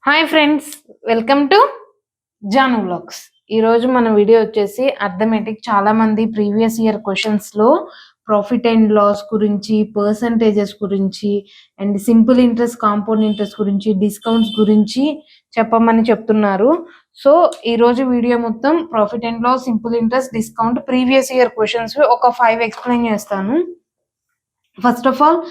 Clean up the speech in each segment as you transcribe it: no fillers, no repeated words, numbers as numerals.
Hi friends, welcome to Janu vlogs. ఈరోజు మన video వచ్చేసి అర్థమెటిక్. చాలామంది ప్రీవియస్ ఇయర్ క్వశ్చన్స్లో ప్రాఫిట్ అండ్ లాస్ గురించి, పర్సంటేజెస్ గురించి, and simple interest, compound interest గురించి, డిస్కౌంట్స్ గురించి చెప్పమని చెప్తున్నారు. సో ఈరోజు వీడియో మొత్తం profit and loss, simple interest, discount, previous year questions ఒక 5 ఎక్స్ప్లెయిన్ చేస్తాను. ఫస్ట్ ఆఫ్ ఆల్,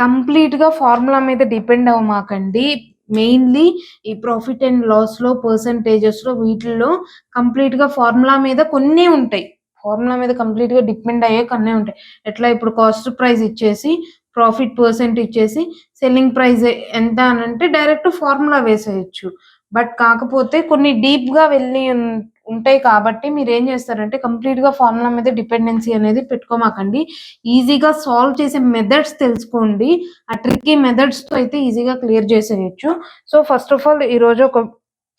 కంప్లీట్గా ఫార్ములా మీద డిపెండ్ అవ్వమాకండి. మెయిన్లీ ఈ ప్రాఫిట్ అండ్ లాస్లో, పర్సంటేజెస్లో, వీటిల్లో కంప్లీట్గా ఫార్ములా మీద కొన్ని ఉంటాయి. ఫార్ములా మీద కంప్లీట్గా డిపెండ్ అయ్యే కొన్ని ఉంటాయి. ఎట్లా ఇప్పుడు కాస్ట్ ప్రైస్ ఇచ్చేసి, ప్రాఫిట్ పర్సెంట్ ఇచ్చేసి, సెల్లింగ్ ప్రైస్ ఎంత అని అంటే డైరెక్ట్ ఫార్ములా వేసేయచ్చు. బట్ కాకపోతే కొన్ని డీప్గా వెళ్ళి ఉంటాయి కాబట్టి మీరు ఏం చేస్తారంటే కంప్లీట్గా ఫార్ములా మీద డిపెండెన్సీ అనేది పెట్టుకోమాకండి. ఈజీగా సాల్వ్ చేసే మెథడ్స్ తెలుసుకోండి. ఆ ట్రిక్కీ మెథడ్స్తో అయితే ఈజీగా క్లియర్ చేసేయచ్చు. సో ఫస్ట్ ఆఫ్ ఆల్ ఈరోజు ఒక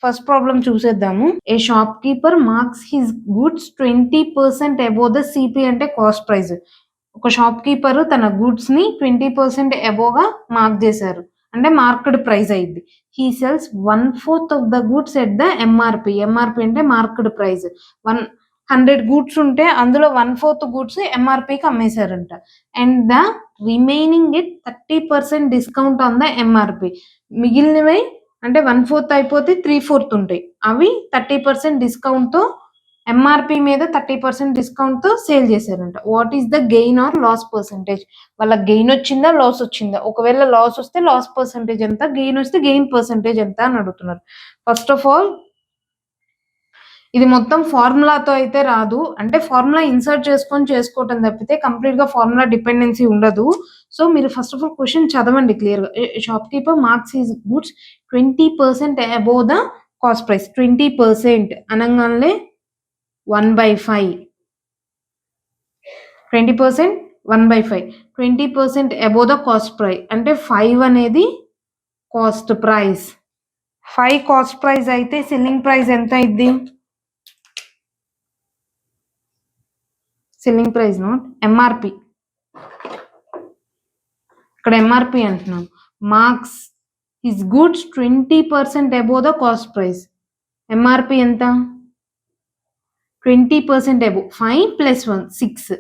ఫస్ట్ ప్రాబ్లం చూసేద్దాము. A shopkeeper marks his goods 20% above the CP అంటే కాస్ట్ ప్రైస్. ఒక షాప్ కీపర్ తన గుడ్స్ ని 20% అబోవ్ గా మార్క్ చేశారు అంటే మార్క్డ్ ప్రైస్ అయింది. He sells 1/4 of the goods at the MRP. MRP అంటే మార్క్డ్ ప్రైస్. 100 గూడ్స్ ఉంటే అందులో 1/4 గూడ్స్ ఎంఆర్పికి అమ్మేశారంట. And the remaining it 30% discount on the MRP. మిగిలినవి అంటే 1/4 అయిపోతే 3/4 ఉంటాయి. అవి 30% డిస్కౌంట్తో ఎంఆర్పి మీద 30% డిస్కౌంట్తో సేల్ చేశారంట. What is the gain or loss percentage? వాళ్ళ గెయిన్ వచ్చిందా, లాస్ వచ్చిందా? ఒకవేళ లాస్ వస్తే లాస్ పర్సంటేజ్ ఎంత, గెయిన్ వస్తే గెయిన్ పర్సంటేజ్ ఎంత అని అడుగుతున్నారు. ఫస్ట్ ఆఫ్ ఆల్ ఇది మొత్తం ఫార్ములాతో అయితే రాదు. అంటే ఫార్ములా ఇన్సర్ట్ చేసుకోవటం తప్పితే కంప్లీట్గా ఫార్ములా డిపెండెన్సీ ఉండదు. సో మీరు ఫస్ట్ ఆఫ్ ఆల్ క్వశ్చన్ చదవండి క్లియర్గా. Shop keeper marks his goods 20% above the cost price. 20% అనగానే 1/5. 20% 1/5. 20% అబోవ్ ద కాస్ట్ ప్రైస్ అంటే 5 అనేది కాస్ట్ ప్రైస్. 5 కాస్ట్ ప్రైస్ అయితే సెల్లింగ్ ప్రైస్ ఎంత అయింది? Selling price not MRP. ఇక్కడ ఎంఆర్పి అంటున్నాం. Marks his goods 20% above the cost price. MRP ఎంత? 20% above. 5 + 1 6.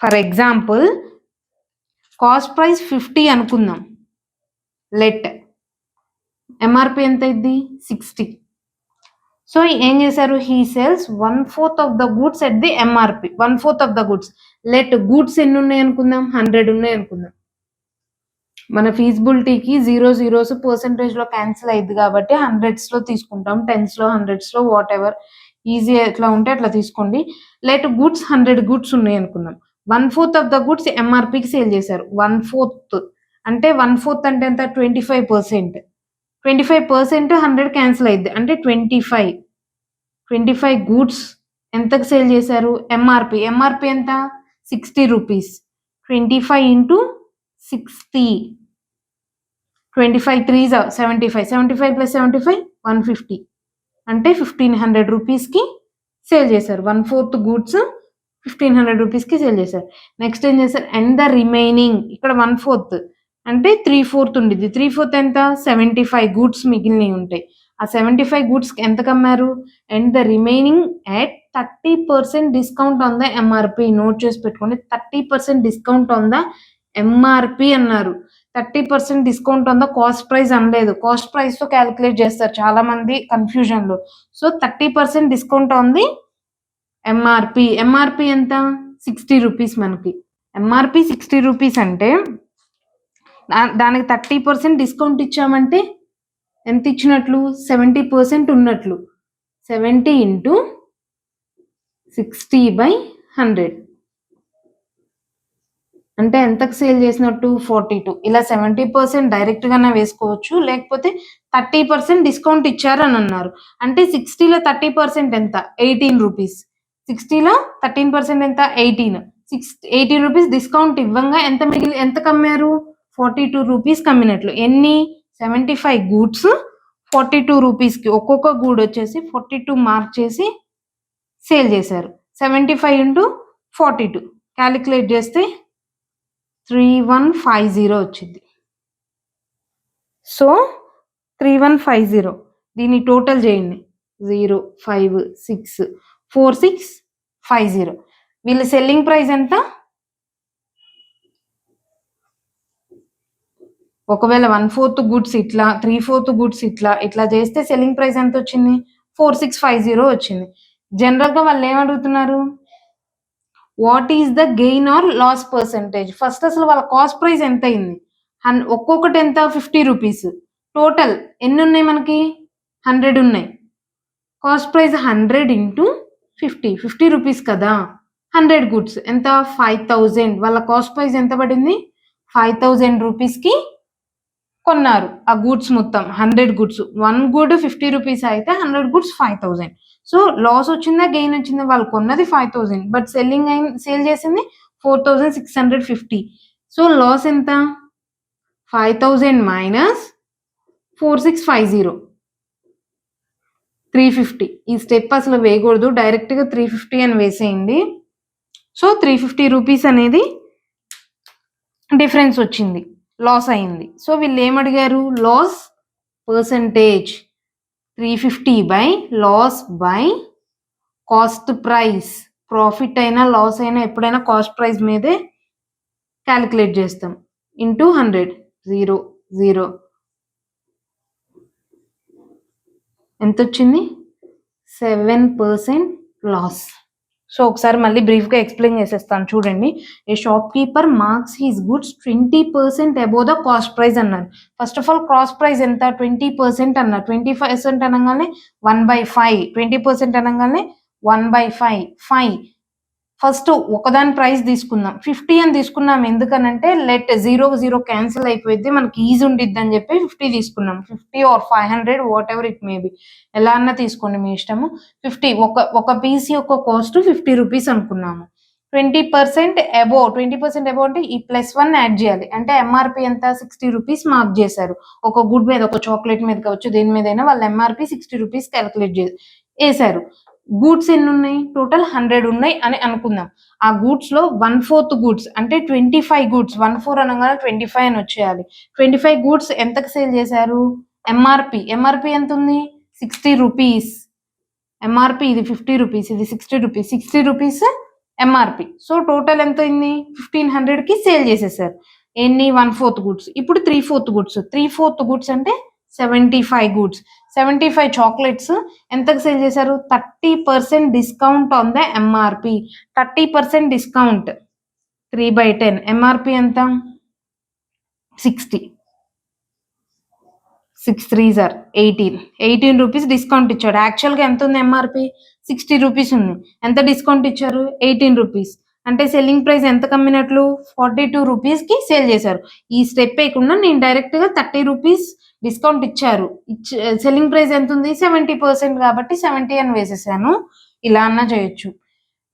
For example cost price 50 అనుకుందాం. లెట్ ఎంఆర్పి ఎంత అయింది? 60. సో ఏం చేశారు? He sales 1/4 of the goods at the MRP. 1/4 of the goods. Let goods ఎన్ని ఉన్నాయి అనుకుందాం? 100 ఉన్నాయి అనుకుందాం. మన ఫీజిబిలిటీకి 0 పర్సెంటేజ్లో క్యాన్సిల్ అయింది కాబట్టి 100స్లో తీసుకుంటాం, 10స్లో, 100స్లో, వాట్ ఎవర్ ఈజీ ఎట్లా ఉంటే అట్లా తీసుకోండి. లెట్ గుడ్స్ 100 గుడ్స్ ఉన్నాయి అనుకుందాం. 1/4 ఆఫ్ ద గుడ్స్ ఎంఆర్పికి సేల్ చేశారు. 1/4 అంటే 1/4 అంటే ఎంత? 25%. 25% 100 క్యాన్సిల్ అయింది అంటే 25 గూడ్స్ ఎంతకు సేల్ చేశారు? ఎంఆర్పి. ఎంఆర్పి ఎంత? 60 రూపీస్. 25 × 60. 25 3s 75. 75 + 75 150 అంటే 1500 రూపీస్కి సేల్ చేశారు. 1/4 గూడ్స్ 1500 రూపీస్కి సేల్ చేశారు. నెక్స్ట్ ఏం చేశారు? And the remaining. ఇక్కడ 1/4 అంటే 3/4 ఉండిద్ది. 3/4 ఎంత? 75 గూడ్స్ మిగిలినవి ఉంటాయి. ఆ 75 గూడ్స్కి ఎంతకు అమ్మారు? And the remaining at 30% discount on the MRP. Note చేసి పెట్టుకోండి. 30% డిస్కౌంట్ ఆన్ ద ఎంఆర్పి అన్నారు. 30% discount on the cost price అనలేదు. కాస్ట్ ప్రైస్తో క్యాలిక్యులేట్ చేస్తారు చాలామంది కన్ఫ్యూజన్లో. So 30% discount on the MRP. MRP ఎంత? 60 రూపీస్. మనకి ఎంఆర్పి 60 రూపీస్ అంటే దానికి 30% డిస్కౌంట్ ఇచ్చామంటే ఎంత ఇచ్చినట్లు? 70% ఉన్నట్లు. 70 × 60/100 అంటే ఎంతకు సేల్ చేసినట్టు? 42. ఇలా 70% డైరెక్ట్గానే వేసుకోవచ్చు, లేకపోతే 30% డిస్కౌంట్ ఇచ్చారని అన్నారు. అంటే 60లో 30% ఎంత? 18 రూపీస్. 60లో 13% ఎంత? 18 రూపీస్ డిస్కౌంట్ ఇవ్వంగా ఎంతకు అమ్మారు? 42 రూపీస్కి అమ్మినట్లు. ఎన్ని? 75 గూడ్స్ 42 రూపీస్కి. ఒక్కొక్క గూడ్ వచ్చేసి 42 మార్క్ చేసి సేల్ చేశారు. 75 × 42 క్యాలిక్యులేట్ చేస్తే 3150 వచ్చింది. సో 3150. దీన్ని టోటల్ చేయండి. 0, 5, 6, 4650. వీళ్ళ సెల్లింగ్ ప్రైస్ ఎంత? ఒకవేళ 1/4 గుడ్స్ ఇట్లా, 3/4 గుడ్స్ ఇట్లా చేస్తే సెల్లింగ్ ప్రైస్ ఎంత వచ్చింది? 4650 వచ్చింది. జనరల్ గా వాళ్ళు ఏమడుగుతున్నారు? What is the gain or loss percentage. First అసలు వాళ్ళ కాస్ట్ ప్రైస్ ఎంత అయింది? ఒక్కొక్కటి ఎంత? 50 రూపీస్. టోటల్ ఎన్ని ఉన్నాయి మనకి? 100 ఉన్నాయి. కాస్ట్ ప్రైస్ 100 ఇంటూ 50 రూపీస్ కదా. 100 గుడ్స్ ఎంత? 5000. వాళ్ళ కాస్ట్ ప్రైస్ ఎంత పడింది? 5000 రూపీస్కి కొన్నారు ఆ గూడ్స్ మొత్తం. 100 గుడ్స్. 1 గుడ్ 50 రూపీస్ అయితే 100 గుడ్స్ 5000. సో లాస్ వచ్చిందా గెయిన్ వచ్చిందా? వాళ్ళు కొన్నది 5000 బట్ సేల్ చేసింది 4650. సో లాస్ ఎంత? 5000 మైనస్ 4650, 350. ఈ స్టెప్ అసలు వేయకూడదు, డైరెక్ట్గా 350 అని వేసేయండి. సో 350 రూపీస్ అనేది డిఫరెన్స్ వచ్చింది, లాస్ అయింది. సో వీళ్ళు ఏమడిగారు? Loss percentage. 350 by loss by cost price. Profit అయినా లాస్ అయినా ఎప్పుడైనా కాస్ట్ ప్రైస్ మీదే క్యాలిక్యులేట్ చేస్తాం. ఇంటూ 100. 0, 0. ఎంత వచ్చింది? 7% లాస్. సో ఒకసారి మళ్ళీ బ్రీఫ్గా ఎక్స్ప్లెయిన్ చేసేస్తాను చూడండి. A shopkeeper marks his goods 20% above the cost price అన్నారు. First of all cost price ఎంత? 20% అన్నారు. 20% అనగానే 1/5. 20% అనగానే 1/5. 5. ఫస్ట్ ఒకదాని ప్రైస్ తీసుకుందాం. 50 అని తీసుకున్నాం. ఎందుకనంటే లెట్ 0, 0 క్యాన్సిల్ అయిపోయింది, మనకి ఈజీ ఉండిద్ది అని చెప్పి 50 తీసుకున్నాం. 50 or 500 whatever it may be, ఎలా అన్నా తీసుకోండి మీ ఇష్టము. 50 ఒక పీస్ యొక్క కాస్ట్ 50 రూపీస్ అనుకున్నాము. 20% అబోవ్. 20% అబోవ్ అంటే ఈ +1 యాడ్ చేయాలి. అంటే ఎంఆర్పి ఎంత? 60 రూపీస్ మార్క్ చేశారు. ఒక గుడ్ మీద, ఒక చాక్లెట్ మీద కావచ్చు, దేని మీదైనా వాళ్ళు ఎంఆర్పి 60 రూపీస్ క్యాలిక్యులేట్ వేశారు. గూడ్స్ ఎన్ని ఉన్నాయి? టోటల్ 100 ఉన్నాయి అని అనుకుందాం. ఆ గూడ్స్ లో 1/4 గూడ్స్ అంటే 25 గూడ్స్. 1/4 అనగానే 25 అని వచ్చేయాలి. 25 గూడ్స్ ఎంతకు సేల్ చేశారు? ఎంఆర్పి ఎంత ఉంది? 60 రూపీస్. ఎంఆర్పి ఇది 50 రూపీస్, ఇది 60 rupees. 60 rupees MRP. So total ఎంత అయింది? 1500కి సేల్ చేసేసారు. ఎన్ని? 1/4 గూడ్స్. ఇప్పుడు 3/4 గూడ్స్. 3/4 గూడ్స్ అంటే 75 గూడ్స్. 75 చాక్లెట్స్ ఎంతకు సేల్ చేశారు? 30% discount on the MRP. 30% discount 3/10. MRP ఎంత? 60. 6 3s are 18. 18 రూపీస్ డిస్కౌంట్ ఇచ్చాడు. యాక్చువల్గా ఎంత ఉంది? ఎంఆర్పి 60 రూపీస్ ఉంది. ఎంత డిస్కౌంట్ ఇచ్చారు? 18 రూపీస్. అంటే సెల్లింగ్ ప్రైస్ ఎంత కమ్మినట్లు? 42 రూపీస్కి సేల్ చేశారు. ఈ స్టెప్ వేయకుండా నేను డైరెక్ట్గా 30 రూపీస్ డిస్కౌంట్ ఇచ్చారు. సెల్లింగ్ ప్రైస్ ఎంత ఉంది? 70% కాబట్టి 70 అని వేసేసాను. ఇలా అన్నా చేయొచ్చు.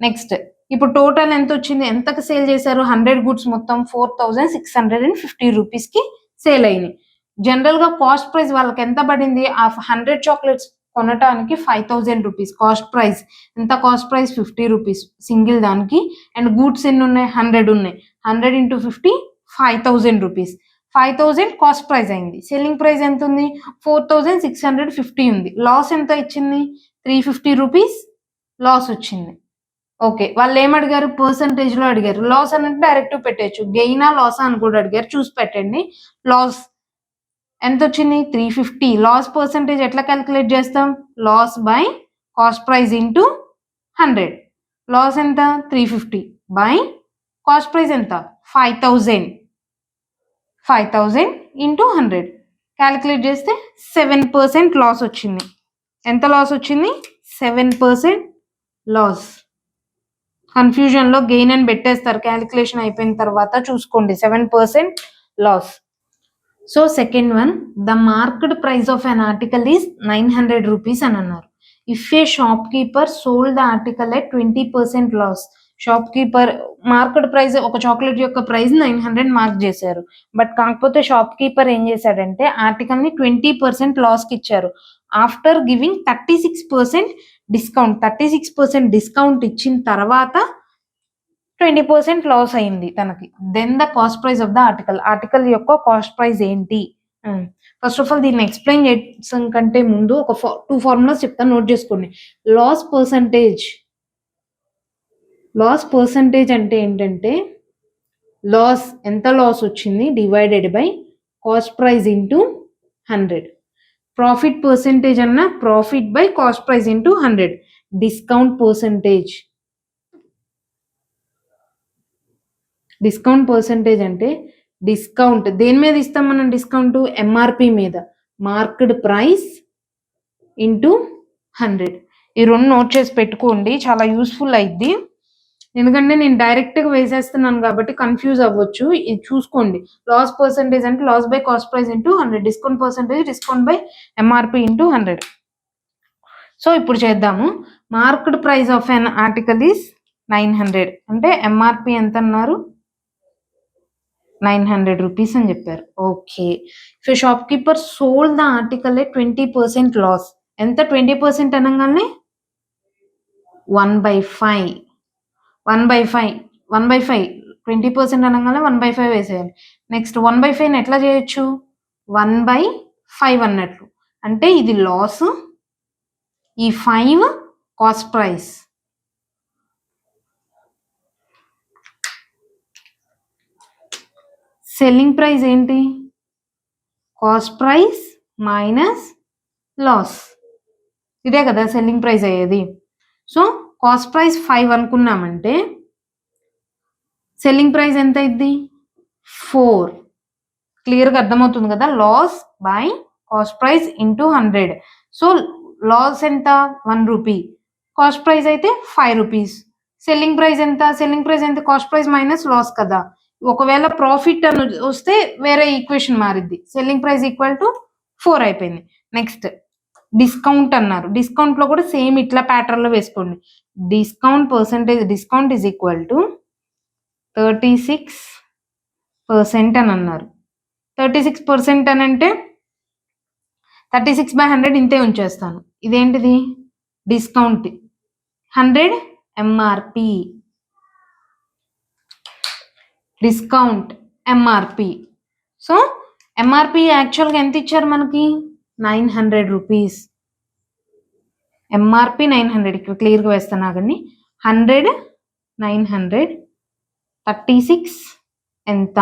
నెక్స్ట్ ఇప్పుడు టోటల్ ఎంత వచ్చింది? ఎంతకు సేల్ చేశారు? 100 గుడ్స్ మొత్తం 4650 రూపీస్కి సేల్ అయినాయి. జనరల్ గా కాస్ట్ ప్రైస్ వాళ్ళకి ఎంత పడింది? ఆ 100 చాక్లెట్స్ కొనటానికి 5000 రూపీస్ కాస్ట్ ప్రైస్. ఎంత కాస్ట్ ప్రైస్? 50 రూపీస్ సింగిల్ దానికి. అండ్ గూడ్స్ ఎన్ని ఉన్నాయి? 100 ఉన్నాయి. 100 ఇంటూ 50 5000 రూపీస్. 5000 కాస్ట్ ప్రైస్ అయింది. సెల్లింగ్ ప్రైస్ ఎంత ఉంది? 4650 ఉంది. లాస్ ఎంత ఇచ్చింది? 350 రూపీస్ లాస్ వచ్చింది. ఓకే, వాళ్ళు ఏమడిగారు? పర్సంటేజ్ లో అడిగారు. లాస్ అని డైరెక్ట్ పెట్టచ్చు, గెయినా లాసా అని కూడా అడిగారు. చూసి పెట్టండి. లాస్ ఎంత వచ్చింది? 350. లాస్ పర్సంటేజ్ ఎట్లా క్యాలిక్యులేట్ చేస్తాం? Loss by cost price into 100. Loss ఎంత? 350 బై కాస్ట్ ప్రైస్ ఎంత? 5000. 5000 ఇంటూ 100 క్యాలిక్యులేట్ చేస్తే 7% లాస్ వచ్చింది. ఎంత లాస్ వచ్చింది? 7% లాస్. కన్ఫ్యూజన్లో గెయిన్ అని పెట్టేస్తారు. క్యాలిక్యులేషన్ అయిపోయిన తర్వాత చూసుకోండి. 7% loss. So second one, the marked price of an article is 900 rupees అని అన్నారు. If a shopkeeper sold the article at 20% loss. Shopkeeper marked price, ఒక చాక్లెట్ యొక్క ప్రైస్ 900 మార్క్ చేశారు. బట్ కాకపోతే షాప్ కీపర్ ఏం చేశాడంటే article ని 20% లాస్కి ఇచ్చారు. After giving 36% discount. 36% డిస్కౌంట్ ఇచ్చిన తర్వాత 20% లాస్ అయింది తనకి. Then the cost price of the article. Article యొక్క కాస్ట్ ప్రైస్ ఏంటి ఫస్ట్ ఆఫ్ ఆల్ దీన్ని ఎక్స్ప్లెయిన్ చేసాం కంటే ముందు ఒక 2 ఫార్ములాస్ చెప్తాను, నోట్ చేసుకోండి. లాస్ పర్సంటేజ్ అంటే ఏంటంటే లాస్ ఎంత లాస్ వచ్చింది divided by cost price into 100. Profit percentage అన్న profit by cost price into 100. Discount percentage అంటే డిస్కౌంట్ దేని మీద ఇస్తాం మనం? డిస్కౌంట్ ఎంఆర్పి మీద, మార్క్డ్ ప్రైస్ ఇంటూ 100. ఈ రెండు నోట్ చేసి పెట్టుకోండి, చాలా యూస్ఫుల్ అయింది. ఎందుకంటే నేను డైరెక్ట్గా వేసేస్తున్నాను కాబట్టి కన్ఫ్యూజ్ అవ్వచ్చు. ఇది చూసుకోండి. లాస్ పర్సంటేజ్ అంటే loss by cost price into 100. Discount percentage discount by MRP into 100. So ఇప్పుడు చేద్దాము. Marked price of an article is 900. అంటే ఎంఆర్పి ఎంత అన్నారు? 900 రూపీస్ అని చెప్పారు. Okay. If shopkeeper sold the article 20% loss. ఎంత 20% అనగానే 1/5. 20% అనగానే 1/5 వేసేయాలి. నెక్స్ట్ 1/5 ఎట్లా చేయొచ్చు? 1/5 అన్నట్లు. అంటే ఇది లాస్, ఈ 5 కాస్ట్ ప్రైస్. సెల్లింగ్ ప్రైస్ ఏంటి? Cost price minus loss. ఇదే కదా సెల్లింగ్ ప్రైస్ అయ్యేది. సో కాస్ట్ ప్రైస్ 5 అనుకున్నామంటే సెల్లింగ్ ప్రైస్ ఎంత అయింది? 4. క్లియర్గా అర్థమవుతుంది కదా? Loss by cost price into 100. So loss ఎంత? 1 రూపీ. కాస్ట్ ప్రైస్ అయితే 5 రూపీస్. సెల్లింగ్ ప్రైస్ ఎంత? కాస్ట్ ప్రైస్ మైనస్ లాస్ కదా. ఒకవేళ ప్రాఫిట్ అని వస్తే వేరే ఈక్వేషన్ మారిద్ది. సెల్లింగ్ ప్రైస్ ఈక్వల్ టు 4 అయిపోయింది. నెక్స్ట్ డిస్కౌంట్ అన్నారు. డిస్కౌంట్ లో కూడా సేమ్ ఇట్లా ప్యాటర్న్ లో వేసుకోండి. Discount percentage, discount is equal to 36% అని అన్నారు. 36% అని అంటే 36/100 ఇంతే ఉంచేస్తాను. ఇదేంటిది? Discount. 100 MRP. Discount MRP. So MRP యాక్చువల్గా ఎంత ఇచ్చారు మనకి? 900 రూపీస్. ఎంఆర్పి 900. ఇక్కడ క్లియర్గా వేస్తాను ఆగండి. 100 900 36 ఎంత?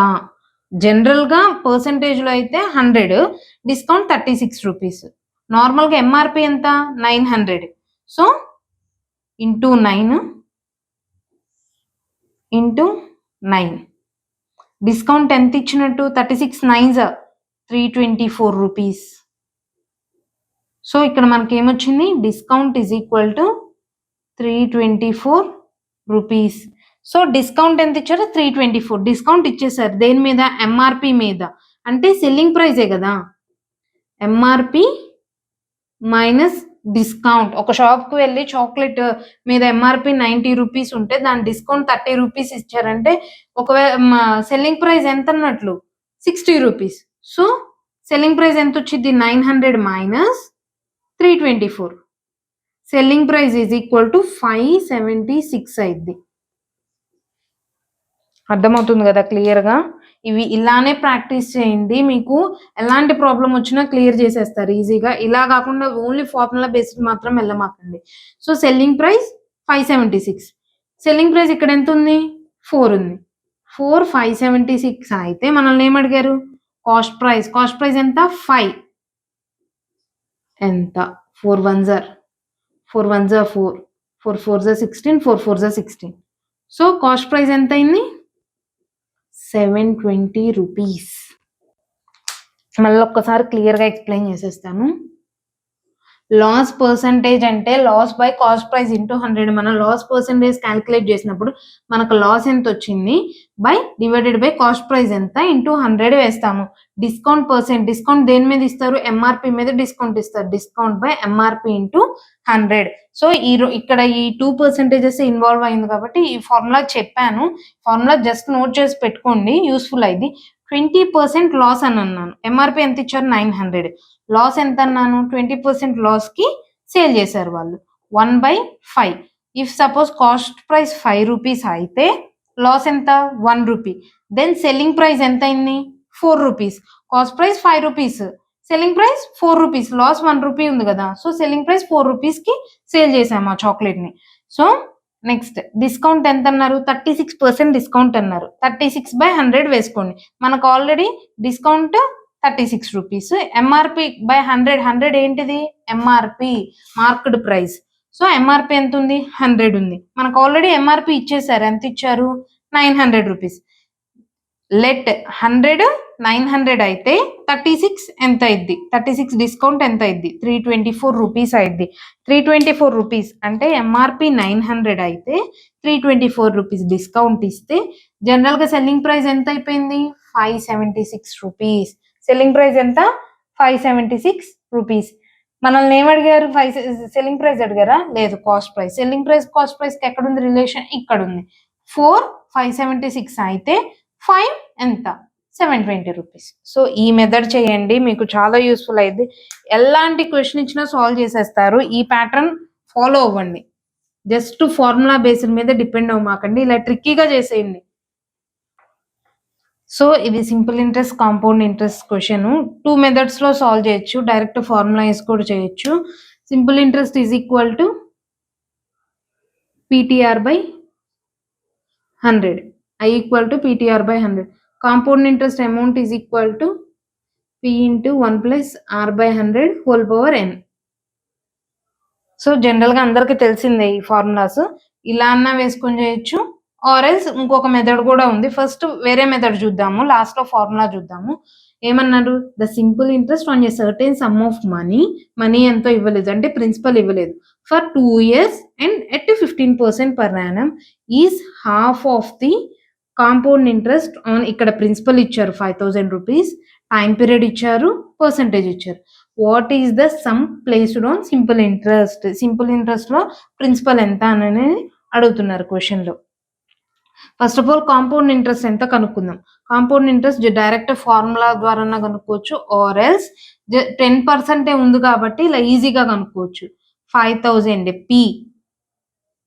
జనరల్గా పర్సంటేజ్లో అయితే 100, డిస్కౌంట్ 36 రూపీస్. నార్మల్గా ఎంఆర్పి ఎంత? 900. So into 9 into 9. డిస్కౌంట్ ఎంత ఇచ్చినట్టు? 36 9s 324 రూపీస్. సో ఇక్కడ మనకి ఏమొచ్చింది? Discount is equal to 324 rupees. So discount ఎంత ఇచ్చారు? 324. డిస్కౌంట్ ఇచ్చేసారు దేని మీద? ఎంఆర్పి మీద. అంటే సెల్లింగ్ ప్రైజే కదా. MRP minus discount. ఒక షాప్కి వెళ్ళి చాక్లెట్ మీద ఎంఆర్పి 90 రూపీస్ ఉంటే దాని డిస్కౌంట్ 30 రూపీస్ ఇచ్చారంటే ఒకవేళ సెల్లింగ్ ప్రైస్ ఎంత అన్నట్లు? 60 రూపీస్. సో సెల్లింగ్ ప్రైస్ ఎంత వచ్చింది? 900 minus 324. Selling price is equal to 576 అయింది. అర్థమవుతుంది కదా క్లియర్గా? ఇవి ఇలానే ప్రాక్టీస్ చేయండి. మీకు ఎలాంటి ప్రాబ్లం వచ్చినా క్లియర్ చేసేస్తారు ఈజీగా. ఇలా కాకుండా ఓన్లీ ఫార్ములా బేస్డ్ మాత్రం వెళ్ళమాకండి. So selling price 576. Selling price ఇక్కడ ఎంత ఉంది? 4 ఉంది. 4 576 అయితే మనల్ని ఏమడిగారు? కాస్ట్ ప్రైస్ ఎంత? 5. ఎంత? 4 1s 4 1s 4, 4 4s 16, 4 4s 16. So cost price ఎంత అయింది? 720 రూపీస్. మళ్ళీ ఒక్కసారి క్లియర్గా ఎక్స్ప్లెయిన్ చేసేస్తాను. లాస్ పర్సంటేజ్ అంటే loss by cost price into 100. మనం లాస్ పర్సంటేజ్ క్యాల్కులేట్ చేసినప్పుడు మనకు లాస్ ఎంత వచ్చింది by divided by cost price ఎంత ఇంటూ 100 వేస్తాము. డిస్కౌంట్ దేని మీద ఇస్తారు? ఎంఆర్పి మీద డిస్కౌంట్ ఇస్తారు. Discount by MRP into 100. So ఇక్కడ ఈ 2% ఇన్వాల్వ్ అయింది కాబట్టి ఈ ఫార్ములా చెప్పాను. ఫార్ములా జస్ట్ నోట్ చేసి పెట్టుకోండి, యూస్ఫుల్ అయింది. 20% లాస్ అని అన్నాను. ఎంఆర్పి ఎంత ఇచ్చారు? 900. లాస్ ఎంత అన్నాను? 20% లాస్కి సేల్ చేశారు వాళ్ళు. 1/5. If suppose cost price 5 rupees అయితే లాస్ ఎంత? 1 రూపీ. దెన్ సెల్లింగ్ ప్రైస్ ఎంత అయింది? 4 rupees. Cost price 5 rupees, selling price 4 rupees, loss 1 rupee ఉంది కదా. సో సెల్లింగ్ ప్రైస్ 4 రూపీస్కి సేల్ చేసాము ఆ చాక్లెట్ని. సో నెక్స్ట్ డిస్కౌంట్ ఎంత అన్నారు, 36% డిస్కౌంట్ అన్నారు. 36/100 వేసుకోండి. మనకు already discount 36 rupees. MRP by 100 ఏంటిది, MRP marked price. So MRP ఎంత ఉంది, 100 ఉంది. మనకు ఆల్రెడీ ఎంఆర్పి ఇచ్చేసారు. ఎంత ఇచ్చారు, 900 రూపీస్. లెట్ 100 900 అయితే 36 ఎంత అయింది, 36 డిస్కౌంట్ ఎంత అయింది, 324 రూపీస్ అయింది. 324 రూపీస్ అంటే ఎంఆర్పి 900 అయితే 324 రూపీస్ డిస్కౌంట్ ఇస్తే జనరల్గా సెల్లింగ్ ప్రైస్ ఎంత అయిపోయింది, 576 రూపీస్. సెల్లింగ్ ప్రైస్ ఎంత, 576 రూపీస్. మనల్ని ఏమడిగారు, సెల్లింగ్ ప్రైస్ అడిగారా, లేదు cost price. Selling price cost ప్రైస్కి ఎక్కడ ఉంది రిలేషన్, ఇక్కడ ఉంది. 4 576 అయితే 5 ఎంత, 720 రూపీస్. సో ఈ మెథడ్ చేయండి, మీకు చాలా యూస్ఫుల్ అయింది. ఎలాంటి క్వశ్చన్ ఇచ్చినా సాల్వ్ చేసేస్తారు. ఈ ప్యాటర్న్ ఫాలో అవ్వండి. జస్ట్ ఫార్ములా బేస్డ్ మీద డిపెండ్ అవ్వమాకండి, ఇలా ట్రిక్కీగా చేసేయండి. సో ఇది simple interest, compound interest question 2 మెథడ్స్లో సాల్వ్ చేయొచ్చు. డైరెక్ట్ ఫార్ములా వేసి కూడా చేయొచ్చు. Simple interest is equal to PTR/100, I equal to PTR/100. Compound interest amount is equal to P into 1 plus R/100 whole power n. So జనరల్గా అందరికి తెలిసిందే ఈ formulas. ఇలా అన్నా వేసుకొని చేయొచ్చు, ఆర్ ఎల్స్ ఇంకొక మెథడ్ కూడా ఉంది. ఫస్ట్ వేరే మెథడ్ చూద్దాము, లాస్ట్లో ఫార్ములా చూద్దాము. ఏమన్నారు, the simple interest on a certain sum of money ఎంతో ఇవ్వలేదు, అంటే ప్రిన్సిపల్ ఇవ్వలేదు, for 2 years and at 15% per annum is half of the compound interest on, ఇక్కడ ప్రిన్సిపల్ ఇచ్చారు 5000 రూపీస్, టైం పీరియడ్ ఇచ్చారు, పర్సంటేజ్ ఇచ్చారు. What is the sum placed on simple interest. సింపుల్ ఇంట్రెస్ట్లో ప్రిన్సిపల్ ఎంత అనేది అడుగుతున్నారు క్వశ్చన్లో. First of all compound interest ఎంత కనుక్కుందాం. కాంపౌండ్ ఇంట్రెస్ట్ డైరెక్ట్ ఫార్ములా ద్వారా కనుక్కోవచ్చు, ఆర్ ఎల్స్ 10% ఉంది కాబట్టి ఇలా ఈజీగా కనుక్కోవచ్చు. 5000 P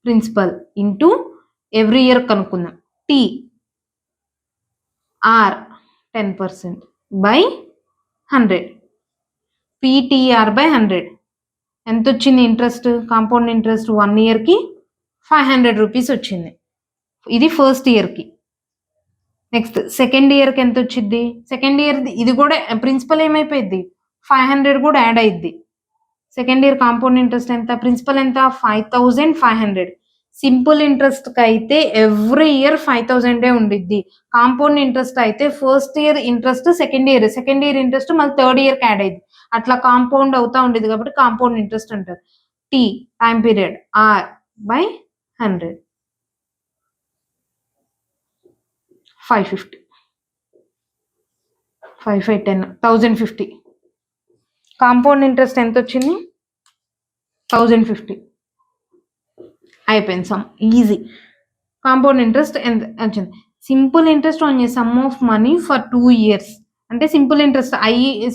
principal into every year కనుక్కుందాం. టీ ఆర్ 10% బై 100, PTR/100 ఎంత వచ్చింది ఇంట్రెస్ట్, కాంపౌండ్ ఇంట్రెస్ట్ 1 yearకి 500 రూపీస్ వచ్చింది. ఇది ఫస్ట్ ఇయర్కి. నెక్స్ట్ సెకండ్ ఇయర్కి ఎంత వచ్చింది, సెకండ్ ఇయర్ ఇది కూడా ప్రిన్సిపల్ ఏమైపోయింది, 500 కూడా యాడ్ అయ్యిద్ది. సెకండ్ ఇయర్ కాంపౌండ్ ఇంట్రెస్ట్ ఎంత, ప్రిన్సిపల్ ఎంత, 5500. సింపుల్ ఇంట్రెస్ట్కి అయితే ఎవ్రీ ఇయర్ 5000 ఉండిద్ది. కాంపౌండ్ ఇంట్రెస్ట్ అయితే first year interest, second year interest మళ్ళీ థర్డ్ ఇయర్కి యాడ్ అయ్యింది. అట్లా కాంపౌండ్ అవుతా ఉండేది కాబట్టి కాంపౌండ్ ఇంట్రెస్ట్ అంటారు. T time period R/100 550, 5 5 10 1050. Compound interest ఎంత వచ్చింది, 1050. అయిపోయింది సమ్, ఈజీ. కాంపౌండ్ ఇంట్రెస్ట్ ఎంత వచ్చింది. Simple interest on A some of money for 2 years అంటే simple interest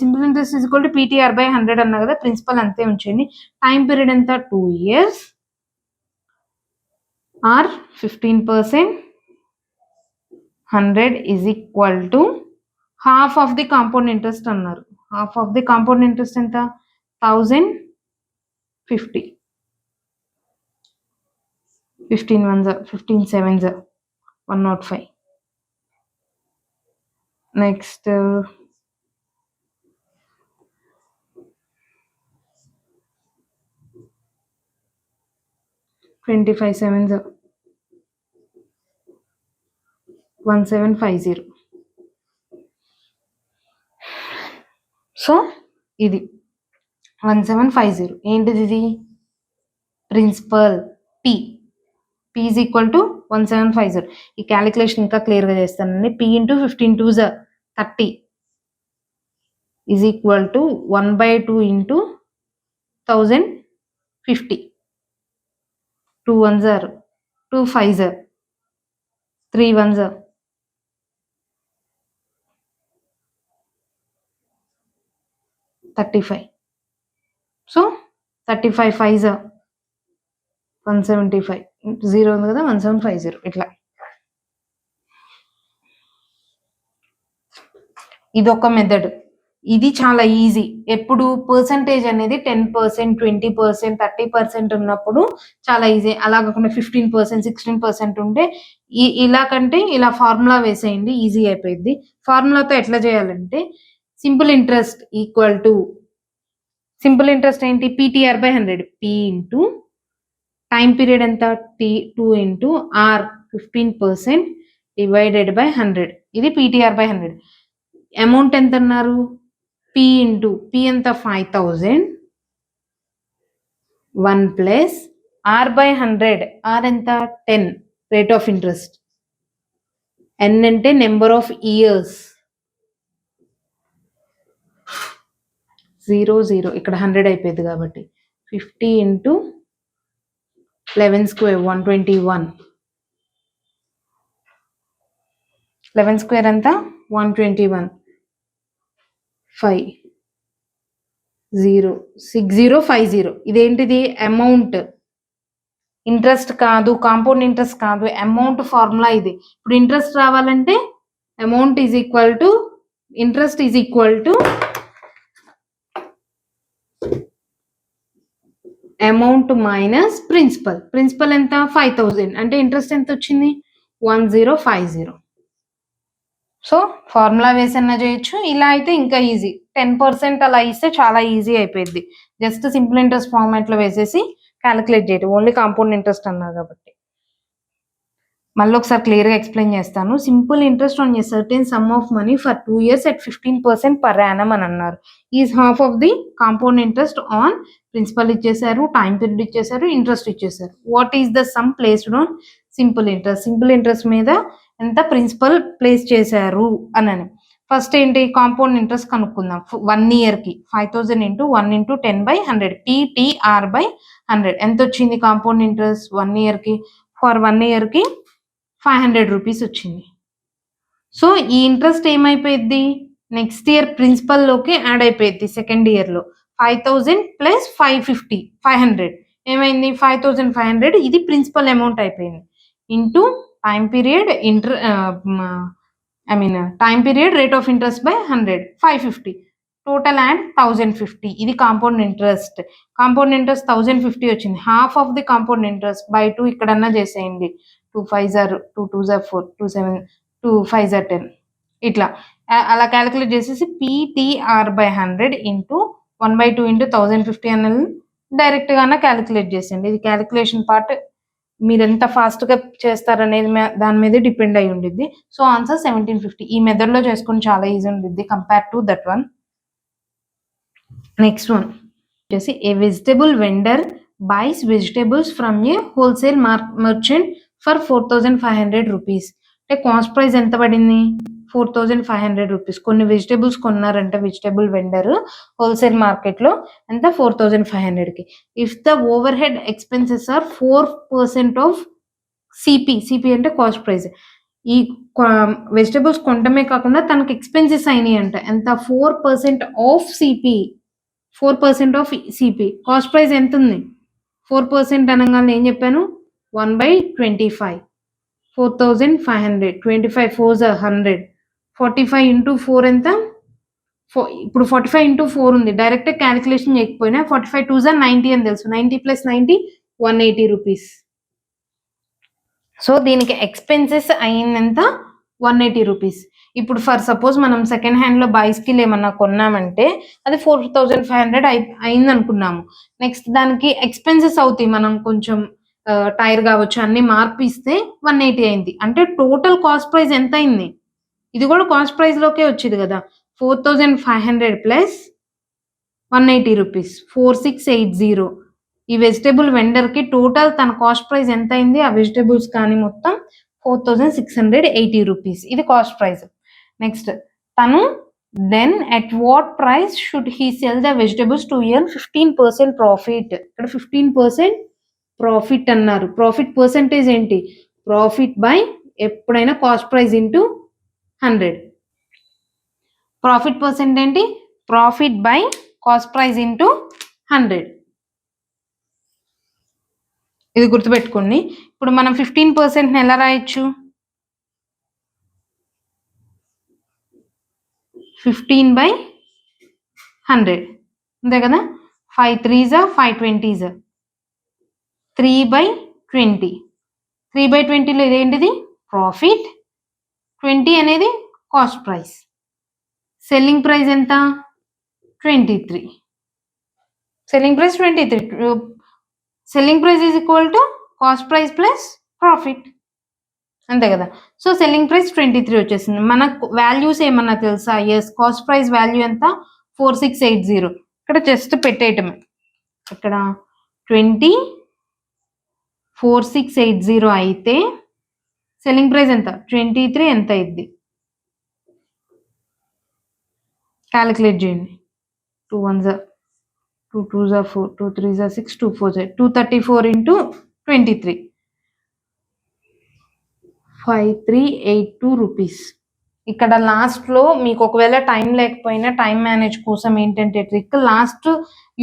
simple interest is equal to PTR/100 అన్నా కదా, ప్రిన్సిపల్ అంతే ఉంచండి. టైం పీరియడ్ ఎంత, 2 years, or 15%, 100 is equal to half of the compound interest అన్నారు. Half of the compound interest ఎంత, 1050. 15 1s 15 7s 105. Next 25 7s 1750. So ఇది 1750 ఏంటిది, ఇది principal P is equal to 1750. ఈ క్యాలిక్యులేషన్ ఇంకా క్లియర్గా చేస్తానండి. P into 15 2s 30 is equal to 1/2 into 1050. 2 1s 2 5s 3 1s 35. So 35 5s 175, 0 ఉంది కదా 1750. ఇట్లా ఇది ఒక మెథడ్. ఇది చాలా ఈజీ. ఎప్పుడు పర్సంటేజ్ అనేది 10%, 20%, 30% ఉన్నప్పుడు చాలా ఈజీ. అలా కాకుండా 15%, 16% ఉంటే ఇలా కంటే ఇలా ఫార్ములా వేసేయండి, ఈజీ అయిపోయింది. ఫార్ములాతో ఎట్లా చేయాలంటే simple interest equal to simple interest ఏంటి, PTR by 100. P into time period ఎంత, T2 into are 15% divided by 100. ఇది పీటీఆర్ బై 100. అమౌంట్ ఎంత అన్నారు, పి ఇంటూ పి ఎంత 5000, 1 ప్లస్ ఆర్ బై 100. ఆర్ ఎంత 10, రేట్ ఆఫ్ ఇంట్రెస్ట్. ఎన్ అంటే నెంబర్ ఆఫ్ ఇయర్స్, 0 ఇక్కడ 100 అయిపోయింది కాబట్టి 50 ఇంటూ 11 స్క్వేర్ 121. 11 స్క్వేర్ అంతా 121. 6050. ఇదేంటిది, అమౌంట్, ఇంట్రెస్ట్ కాదు, కాంపౌండ్ ఇంట్రెస్ట్ కాదు, అమౌంట్ ఫార్ములా ఇది. ఇప్పుడు ఇంట్రెస్ట్ రావాలంటే amount is equal to interest is equal to amount minus principal. Principal ఎంత 5000 అంటే ఇంట్రెస్ట్ ఎంత వచ్చింది 1050. సో ఫార్ములా వేసన్నా చేయొచ్చు, ఇలా అయితే ఇంకా ఈజీ. 10% అలా ఇస్తే చాలా ఈజీ అయిపోయింది. జస్ట్ సింపుల్ ఇంట్రెస్ట్ ఫార్మాట్లో వేసేసి క్యాలిక్యులేట్ చేయటం. ఓన్లీ కాంపౌండ్ ఇంట్రెస్ట్ అన్నారు కాబట్టి. మళ్ళీ ఒకసారి క్లియర్గా ఎక్స్ప్లెయిన్ చేస్తాను. Simple interest on a certain sum of money for 2 years at 15% per annum అని అన్నారు. Is half of the compound interest on principal ఇచ్చేసారు, టైం పీరియడ్ ఇచ్చేసారు, ఇంట్రెస్ట్ ఇచ్చేసారు. What is the sum placed on simple interest. Simple interest మీద ఎంత principal place చేశారు అని. First ఏంటి, కాంపౌండ్ ఇంట్రెస్ట్ కనుక్కుందాం. 1 yearకి 5000 ఇంటూ 1 ఇంటూ 10/100, పీటీఆర్ బై 100. ఎంత వచ్చింది కాంపౌండ్ ఇంట్రెస్ట్ 1 yearకి? ఫర్ 1 yearకి 500 రూపీస్ వచ్చింది. సో ఈ ఇంట్రెస్ట్ ఏమైపోయింది, నెక్స్ట్ ఇయర్ ప్రిన్సిపల్లోకి యాడ్ అయిపోయింది. సెకండ్ ఇయర్లో 5000 ప్లస్ 550, 500 ఏమైంది 5500. ఇది ప్రిన్సిపల్ అమౌంట్ అయిపోయింది. Into time period time period rate of interest by 100, 550. Total and 1050. ఇది కాంపౌండ్ ఇంట్రెస్ట్. కాంపౌండ్ ఇంట్రెస్ట్ 1050 వచ్చింది. Half of the compound interest by 2 ఇక్కడన్నా చేసేయండి. 2 5s are 2 2s are 4, 2 7 2 5s are 10. ఇట్లా అలా calculate చేసేసి PTR by 100 into 1/2 into 1050 అన్నది డైరెక్ట్గానే calculate చేసేయండి. ఇది క్యాలిక్యులేషన్ పార్ట్ మీరు ఎంత ఫాస్ట్గా చేస్తారనేది దాని మీద డిపెండ్ అయి ఉండిద్ది. So answer 1750. ఈ మెథడ్లో చేసుకుని చాలా ఈజీ ఉండిద్ది compare to that one. Next one వచ్చేసి a vegetable vendor buys vegetables from a wholesale merchant for 4500 rupees. అంటే కాస్ట్ ప్రైస్ ఎంత పడింది 4500 రూపీస్. కొన్ని వెజిటబుల్స్ కొన్నారంటే వెజిటబుల్ వెండర్ హోల్సేల్ మార్కెట్లో ఎంత 4500కి. If the overhead expenses are 4% of CP. CP అంటే కాస్ట్ ప్రైస్. ఈ వెజిటబుల్స్ కొనటమే కాకుండా తనకి ఎక్స్పెన్సెస్ అయినాయి అంట. ఎంత 4% of CP. 4% of CP. Cost price ఎంత ఉంది 4% అనగానే ఏం చెప్పాను 1/25. 4500. 25 4s are 100. 45 ఇంటూ 4 ఎంత, ఇప్పుడు 45 ఇంటూ 4 ఉంది. డైరెక్ట్ క్యాలిక్యులేషన్ చేయకపోయినా 45 2s are 90 అని తెలుసు. 90 ప్లస్ 90 180 రూపీస్. సో దీనికి ఎక్స్పెన్సెస్ అయిందంత 180 రూపీస్. ఇప్పుడు ఫర్ సపోజ్ మనం సెకండ్ హ్యాండ్లో బైస్కిల్ ఏమన్నా కొన్నామంటే అది 4500 అయింది అనుకున్నాము. నెక్స్ట్ దానికి ఎక్స్పెన్సెస్ అవుతాయి. మనం కొంచెం టైర్ కావచ్చు అన్ని మార్పిస్తే 180 అయింది. అంటే టోటల్ కాస్ట్ ప్రైస్ ఎంత అయింది, ఇది కూడా కాస్ట్ ప్రైస్లోకే వచ్చింది కదా. 4500 ప్లస్ 180 రూపీస్ 4680. ఈ వెజిటేబుల్ వెండర్కి టోటల్ తన కాస్ట్ ప్రైస్ ఎంత అయింది, ఆ వెజిటేబుల్స్ కానీ మొత్తం 4680 రూపీస్. ఇది కాస్ట్ ప్రైస్. నెక్స్ట్ తను then at what price should he sell the vegetables to earn 15% profit. ఇక్కడ 15% ప్రాఫిట్ అన్నారు. ప్రాఫిట్ పర్సంటేజ్ ఏంటి, ప్రాఫిట్ బై ఎప్పుడైనా cost price into 100. Profit percent ఏంటి, profit by cost price into 100. ఇది గుర్తుపెట్టుకోండి. ఇప్పుడు మనం 15% ఎలా రాయొచ్చు, 15/100. 100 అంతే కదా. 5 3s 5 20s 3/20. 3/20లో ఇదేంటిది ప్రాఫిట్, 20 అనేది కాస్ట్ ప్రైస్. సెల్లింగ్ ప్రైస్ ఎంత 23. Selling price 23. Selling price is equal to cost price plus profit అంతే కదా. సో సెల్లింగ్ ప్రైస్ 23 వచ్చేసింది. మనకు వాల్యూస్ ఏమన్నా తెలుసా? ఎస్, కాస్ట్ ప్రైస్ వాల్యూ ఎంత 4680. ఇక్కడ జస్ట్ పెట్టేయటమే. ఇక్కడ 4680 అయితే సెల్లింగ్ ప్రైస్ ఎంత 23 ఎంత అయింది క్యాలిక్యులేట్ చేయండి. 2 1s 2 2s 4 2 3s 6 2 4s 234 into 23 5382 rupees. ఇక్కడ లాస్ట్లో మీకు ఒకవేళ టైం లేకపోయినా టైం మేనేజ్ కోసం ఏంటంటే ట్రిక్, లాస్ట్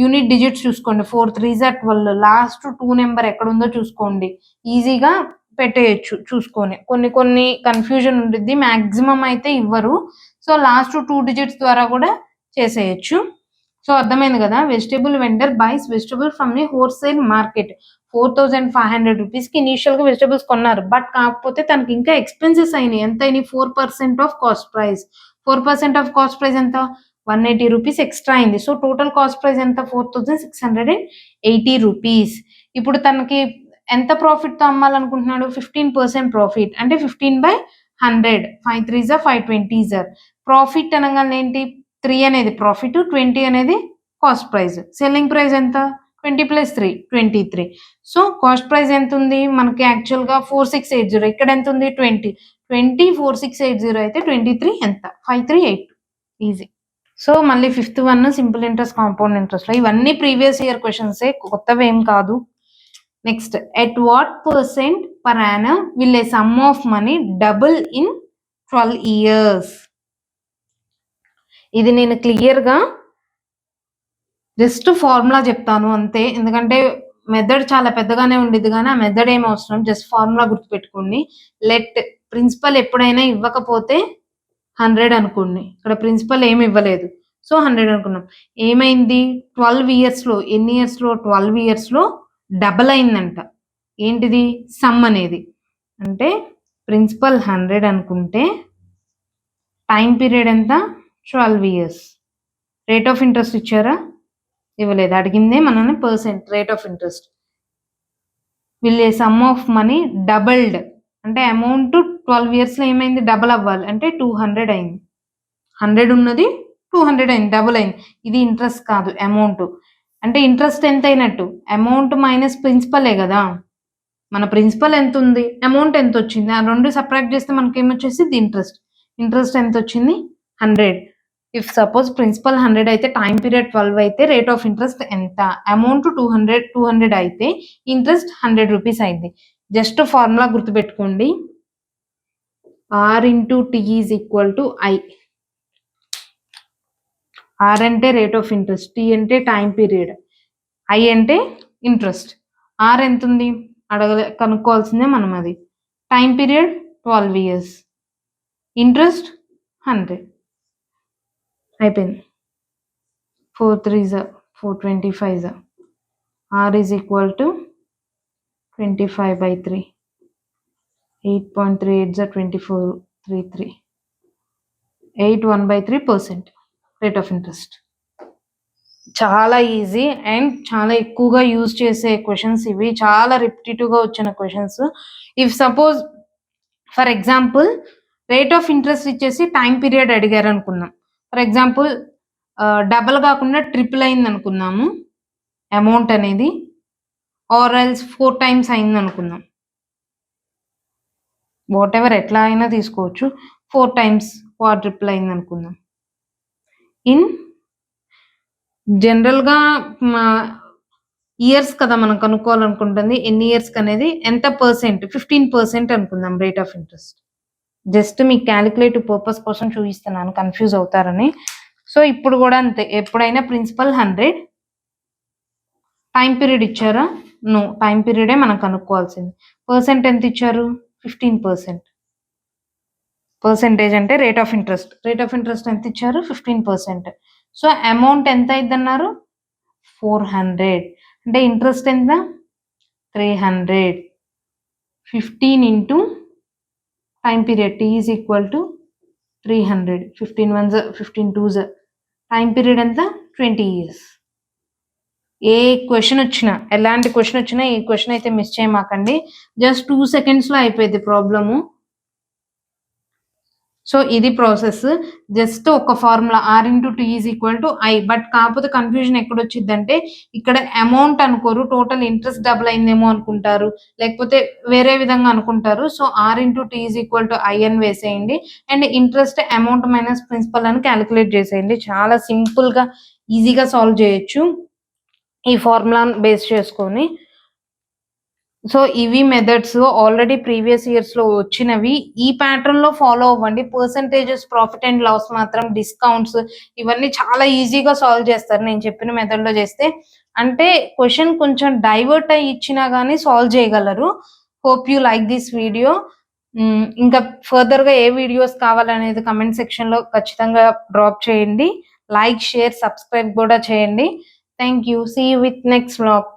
యూనిట్ డిజిట్స్ చూసుకోండి. 4 3s 12, లాస్ట్ 2 నెంబర్ ఎక్కడుందో చూసుకోండి, ఈజీగా పెట్టేయచ్చు చూసుకొని. కొన్ని కన్ఫ్యూజన్ ఉంటుంది, మ్యాక్సిమం అయితే ఇవ్వరు. సో లాస్ట్ 2 డిజిట్స్ ద్వారా కూడా చేసేయచ్చు. సో అర్థమైంది కదా. Vegetable vendor buys vegetable from the wholesale market 4500 రూపీస్కి ఇనీషియల్గా వెజిటేబుల్స్ కొన్నారు. బట్ కాకపోతే తనకి ఇంకా ఎక్స్పెన్సెస్ అయినాయి. ఎంత అయినాయి 4% of cost price. 4% of cost price ఎంత 180 రూపీస్ ఎక్స్ట్రా అయింది. సో టోటల్ కాస్ట్ ప్రైస్ ఎంత 4680 రూపీస్. ఇప్పుడు తనకి ఎంత ప్రాఫిట్తో అమ్మాలనుకుంటున్నాడు 15% ప్రాఫిట్, అంటే 15/100. 5 3s 5 20s. ప్రాఫిట్ అనగానే ఏంటి 3 అనేది ప్రాఫిట్, 20 అనేది కాస్ట్ ప్రైస్. సెల్లింగ్ ప్రైస్ ఎంత 20 + 3 23. సో కాస్ట్ ప్రైస్ ఎంత ఉంది మనకి యాక్చువల్గా 4680, ఇక్కడ ఎంత ఉంది 20 4680 అయితే 23 ఎంత 5382. ఈజీ. సో మళ్ళీ 5th one simple interest compound ఇంట్రెస్ట్లో. ఇవన్నీ ప్రీవియస్ ఇయర్ క్వశ్చన్సే, కొత్తవి ఏం కాదు. Next, at what % per annum will a sum of money double in 12 years? ఇది నేను క్లియర్గా జస్ట్ ఫార్ములా చెప్తాను అంతే, ఎందుకంటే మెథడ్ చాలా పెద్దగానే ఉండేది కానీ ఆ మెథడ్ ఏం అవసరం, జస్ట్ ఫార్ములా గుర్తుపెట్టుకోండి. లెట్ ప్రిన్సిపల్ ఎప్పుడైనా ఇవ్వకపోతే 100 అనుకోండి. ఇక్కడ ప్రిన్సిపల్ ఏమి ఇవ్వలేదు, సో 100 అనుకున్నాం. ఏమైంది 12 ఇయర్స్లో, ఎన్ని ఇయర్స్లో 12 ఇయర్స్లో డబల్ అయిందంట. ఏంటిది సమ్ అనేది, అంటే ప్రిన్సిపల్ 100 అనుకుంటే టైం పీరియడ్ ఎంత 12 ఇయర్స్. రేట్ ఆఫ్ ఇంట్రెస్ట్ ఇచ్చారా? ఇవ్వలేదు, అడిగిందే మనల్ని percent rate of interest. Will a some of money doubled, అంటే అమౌంట్ 12 ఇయర్స్లో ఏమైంది డబల్ అవ్వాలి, అంటే 200 అయింది. 100 ఉన్నది 200 అయింది, డబుల్ అయింది. ఇది ఇంట్రెస్ట్ కాదు అమౌంట్. అంటే ఇంట్రెస్ట్ ఎంత అయినట్టు అమౌంట్ మైనస్ ప్రిన్సిపలే కదా. మన ప్రిన్సిపల్ ఎంత ఉంది, అమౌంట్ ఎంత వచ్చింది, ఆ రెండు సబ్ట్రాక్ట్ చేస్తే మనకి ఏమొచ్చేసింది ఇంట్రెస్ట్. ఇంట్రెస్ట్ ఎంత వచ్చింది 100. ఇఫ్ సపోజ్ ప్రిన్సిపల్ 100 అయితే టైం పీరియడ్ 12 అయితే రేట్ ఆఫ్ ఇంట్రెస్ట్ ఎంత, అమౌంట్ 200 అయితే ఇంట్రెస్ట్ 100 రూపీస్ అయింది. జస్ట్ ఫార్ములా గుర్తుపెట్టుకోండి, R into T is equal to I. R అంటే రేట్ ఆఫ్ ఇంట్రెస్ట్, T అంటే టైం పీరియడ్, I అంటే ఇంట్రెస్ట్. R ఎంత ఉంది కనుక్కోవాల్సిందే మనం. అది టైం పీరియడ్ 12 ఇయర్స్, ఇంట్రెస్ట్ 100. అయిపోయింది. 4 3s 4 25s. R is equal to 25/3. 8.38 24 33. 8 1/3% rate of interest. చాలా ఈజీ అండ్ చాలా ఎక్కువగా యూజ్ చేసే క్వశ్చన్స్ ఇవి, చాలా రిపిటేటివ్గా వచ్చిన questions. If suppose for example rate of interest ఇచ్చేసి టైం పీరియడ్ అడిగారు అనుకుందాం. ఫర్ ఎగ్జాంపుల్ డబల్ కాకుండా ట్రిపుల్ అయింది అనుకుందాము అమౌంట్ అనేది, ఆర్ ఎల్స్ 4 times అయింది అనుకుందాం. వాట్ ఎవర్ ఎట్లా అయినా తీసుకోవచ్చు. 4 times క్వాడ్రిపుల్ అయింది అనుకుందాం. ఇన్ జనరల్గా ఇయర్స్ కదా మనం కనుక్కోవాలనుకుంటుంది, ఎన్ని ఇయర్స్కి అనేది ఎంత పర్సెంట్ 15% అనుకుందాం రేట్ ఆఫ్ ఇంట్రెస్ట్. జస్ట్ మీకు క్యాలిక్యులేటివ్ పర్పస్ కోసం చూపిస్తున్నాను, కన్ఫ్యూజ్ అవుతారని. సో ఇప్పుడు కూడా అంతే, ఎప్పుడైనా ప్రిన్సిపల్ 100, టైం పీరియడ్ ఇచ్చారా? నో, టైం పీరియడే మనం కనుక్కోవాల్సింది. పర్సెంట్ ఎంత ఇచ్చారు 15%. పర్సెంటేజ్ అంటే rate of interest, rate of interest ఎంత ఇచ్చారు 15%. సో అమౌంట్ ఎంత అయిద్దన్నారు? 400. అంటే ఇంట్రెస్ట్ ఎంత? 300. 15 into time period T is equal to 300. 15 1s 15 2s. Time period ఎంత? 20 years. ఏ క్వశ్చన్ వచ్చినా, ఎలాంటి క్వశ్చన్ వచ్చినా ఈ క్వశ్చన్ అయితే మిస్ చేయమాకండి. జస్ట్ 2 secondsలో అయిపోయింది ప్రాబ్లము. సో ఇది ప్రాసెస్. జస్ట్ ఒక formula R into T is equal to I. But కాకపోతే కన్ఫ్యూజన్ ఎక్కడొచ్చిద్దంటే ఇక్కడ అమౌంట్ అనుకోరు, టోటల్ ఇంట్రెస్ట్ డబుల్ అయిందేమో అనుకుంటారు, లేకపోతే వేరే విధంగా అనుకుంటారు. So R into T is equal to I అని వేసేయండి. And interest amount minus principal అని క్యాలిక్యులేట్ చేసేయండి. చాలా సింపుల్గా ఈజీగా సాల్వ్ చేయొచ్చు ఈ ఫార్ములాను బేస్ చేసుకొని. సో ఇవి మెథడ్స్ ఆల్రెడీ ప్రీవియస్ ఇయర్స్లో వచ్చినవి. ఈ ప్యాటర్న్లో ఫాలో అవ్వండి. పర్సంటేజెస్, ప్రాఫిట్ అండ్ లాస్ మాత్రం, డిస్కౌంట్స్ ఇవన్నీ చాలా ఈజీగా సాల్వ్ చేస్తారు నేను చెప్పిన మెథడ్లో చేస్తే. అంటే క్వశ్చన్ కొంచెం డైవర్ట్ అయ్యి ఇచ్చినా కానీ సాల్వ్ చేయగలరు. Hope you like this video. ఇంకా ఫర్దర్గా ఏ వీడియోస్ కావాలనేది కమెంట్ సెక్షన్లో ఖచ్చితంగా డ్రాప్ చేయండి. లైక్, షేర్, సబ్స్క్రైబ్ కూడా చేయండి. Thank you. See you with next vlog.